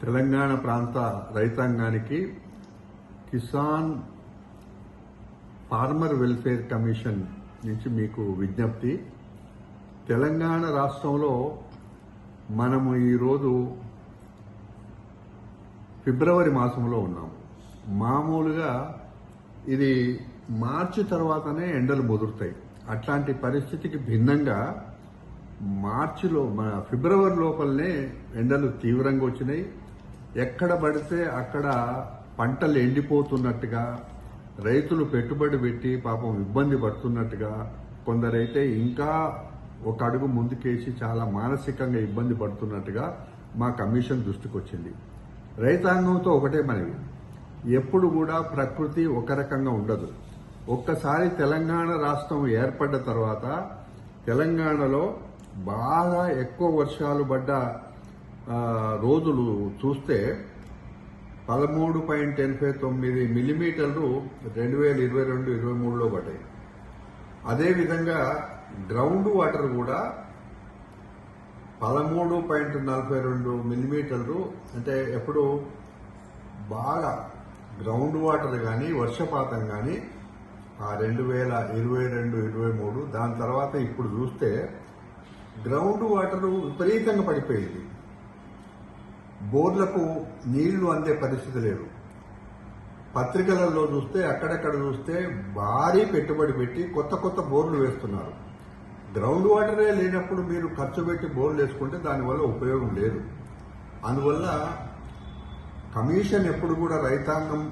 తెలంగాణ ప్రాంత రైతాంగానికి Kisan farmer welfare commission నుంచి మీకు విజ్ఞప్తి. తెలంగాణ రాష్ట్రంలో మనము ఈరోజు ఫిబ్రవరి మాసంలో ఉన్నాము. మామూలుగా ఇది మార్చి తర్వాతనే ఎండలు ముదురుతాయి. అట్లాంటి పరిస్థితికి భిన్నంగా మార్చిలో ఫిబ్రవరి లోపలనే ఎండలు తీవ్రంగా వచ్చినాయి. ఎక్కడ పడితే అక్కడ పంటలు ఎండిపోతున్నట్టుగా, రైతులు పెట్టుబడి పెట్టి పాపం ఇబ్బంది పడుతున్నట్టుగా, కొందరైతే ఇంకా ఒక అడుగు ముందుకేసి చాలా మానసికంగా ఇబ్బంది పడుతున్నట్టుగా మా కమిషన్ దృష్టికి వచ్చింది. రైతాంగంతో ఒకటే మనవి, ఎప్పుడు కూడా ప్రకృతి ఒక రకంగా ఉండదు. ఒక్కసారి తెలంగాణ రాష్ట్రం ఏర్పడ్డ తర్వాత తెలంగాణలో బాగా ఎక్కువ వర్షాలు పడ్డ రోజులు చూస్తే 13.89 మిల్లీమీటర్లు 2022-23లో పడ్డాయి. అదేవిధంగా గ్రౌండ్ వాటర్ కూడా 13.42 మిల్లీమీటర్లు, అంటే ఎప్పుడు బాగా గ్రౌండ్ వాటర్ కానీ వర్షపాతం కానీ 2022-23, దాని తర్వాత ఇప్పుడు చూస్తే గ్రౌండ్ వాటర్ విపరీతంగా పడిపోయింది. బోర్లకు నీళ్లు అందే పరిస్థితి లేదు. పత్రికలలో చూస్తే అక్కడక్కడ చూస్తే భారీ పెట్టుబడి పెట్టి కొత్త కొత్త బోర్లు వేస్తున్నారు. గ్రౌండ్ వాటరే లేనప్పుడు మీరు ఖర్చు పెట్టి బోర్లు వేసుకుంటే దానివల్ల ఉపయోగం లేదు. అందువల్ల కమిషన్ ఎప్పుడు కూడా రైతాంగం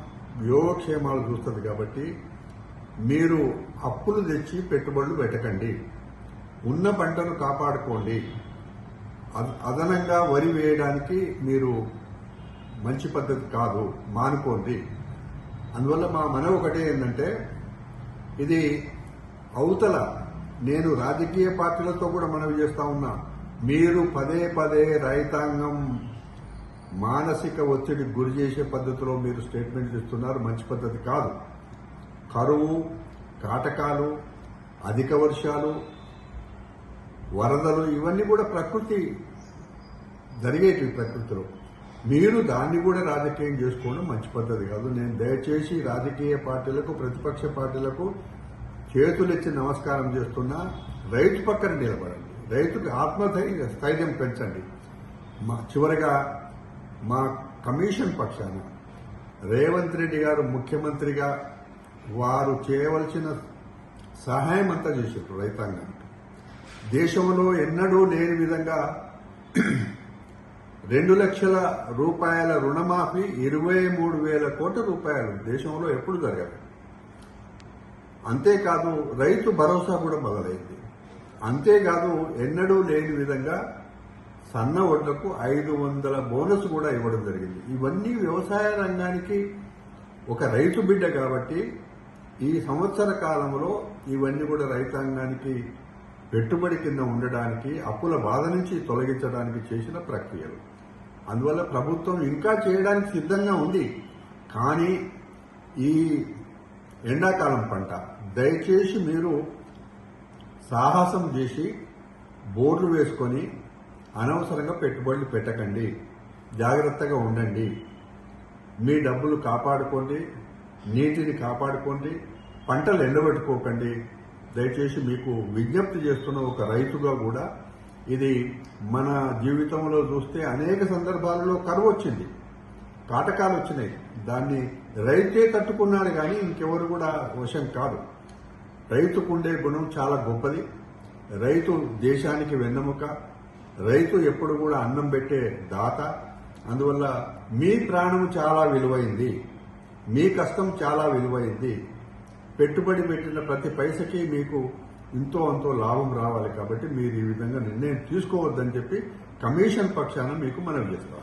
యోగక్షేమాలు చూస్తుంది కాబట్టి మీరు అప్పులు తెచ్చి పెట్టుబడులు పెట్టకండి. ఉన్న పంటను కాపాడుకోండి. అదనంగా వరి వేయడానికి మీరు మంచి పద్ధతి కాదు, మానుకోండి. అందువల్ల మా మనవి ఒకటే ఏంటంటే, ఇది అవతల నేను రాజకీయ పార్టీలతో కూడా మనవి చేస్తా ఉన్నా, మీరు పదే పదే రైతాంగం మానసిక ఒత్తిడికి గురి చేసే పద్ధతిలో మీరు స్టేట్మెంట్ ఇస్తున్నారు. మంచి పద్ధతి కాదు. కరువు, కాటకాలు, అధిక వర్షాలు, వరదలు ఇవన్నీ కూడా ప్రకృతి జరిగేటివి. ప్రకృతిలో మీరు దాన్ని కూడా రాజకీయం చేసుకోవడం మంచి పద్ధతి కాదు. నేను దయచేసి రాజకీయ పార్టీలకు, ప్రతిపక్ష పార్టీలకు చేతులెచ్చి నమస్కారం చేస్తున్నా, రైతు పక్కన నిలబడండి. రైతుకు ఆత్మస్థైర్యం పెంచండి. చివరిగా మా కమిషన్ పక్షాన రేవంత్ రెడ్డి గారు ముఖ్యమంత్రిగా వారు చేయవలసిన సహాయం అంతా చేశారు రైతాంగానికి. దేశంలో ఎన్నడూ లేని విధంగా 2 లక్షల రూపాయల రుణమాఫీ, 23,000 కోట్ల రూపాయలు దేశంలో ఎప్పుడు జరగదు. అంతేకాదు రైతు భరోసా కూడా మొదలైంది. అంతేకాదు ఎన్నడూ లేని విధంగా సన్న వడ్లకు 500 బోనస్ కూడా ఇవ్వడం జరిగింది. ఇవన్నీ వ్యవసాయ రంగానికి ఒక రైతు బిడ్డ కాబట్టి ఈ సంవత్సర కాలంలో ఇవన్నీ కూడా రైతాంగానికి పెట్టుబడి కింద ఉండడానికి, అప్పుల బాధ నుంచి తొలగించడానికి చేసిన ప్రక్రియలు. అందువల్ల ప్రభుత్వం ఇంకా చేయడానికి సిద్ధంగా ఉంది. కానీ ఈ ఎండాకాలం పంట దయచేసి మీరు సాహసం చేసి బోర్లు వేసుకొని అనవసరంగా పెట్టుబడులు పెట్టకండి. జాగ్రత్తగా ఉండండి. మీ డబ్బులు కాపాడుకోండి, నీటిని కాపాడుకోండి, పంటలు ఎండబెట్టుకోకండి. దయచేసి మీకు విజ్ఞప్తి చేస్తున్న ఒక రైతుగా కూడా, ఇది మన జీవితంలో చూస్తే అనేక సందర్భాలలో కరువు వచ్చింది, కాటకాలు వచ్చినాయి. దాన్ని రైతే తట్టుకున్నాడు కానీ ఇంకెవరు కూడా వశం కాదు. రైతుకుండే గుణం చాలా గొప్పది. రైతు దేశానికి వెన్నెముక. రైతు ఎప్పుడు కూడా అన్నం పెట్టే దాత. అందువల్ల మీ ప్రాణం చాలా విలువైంది, మీ కష్టం చాలా విలువైంది. పెట్టుబడి పెట్టిన ప్రతి పైసకి మీకు ఇంతో అంతో లాభం రావాలి. కాబట్టి మీరు ఈ విధంగా నిర్ణయం తీసుకోవద్దని చెప్పి కమిషన్ పక్షాన మీకు మనవి చేస్తాం.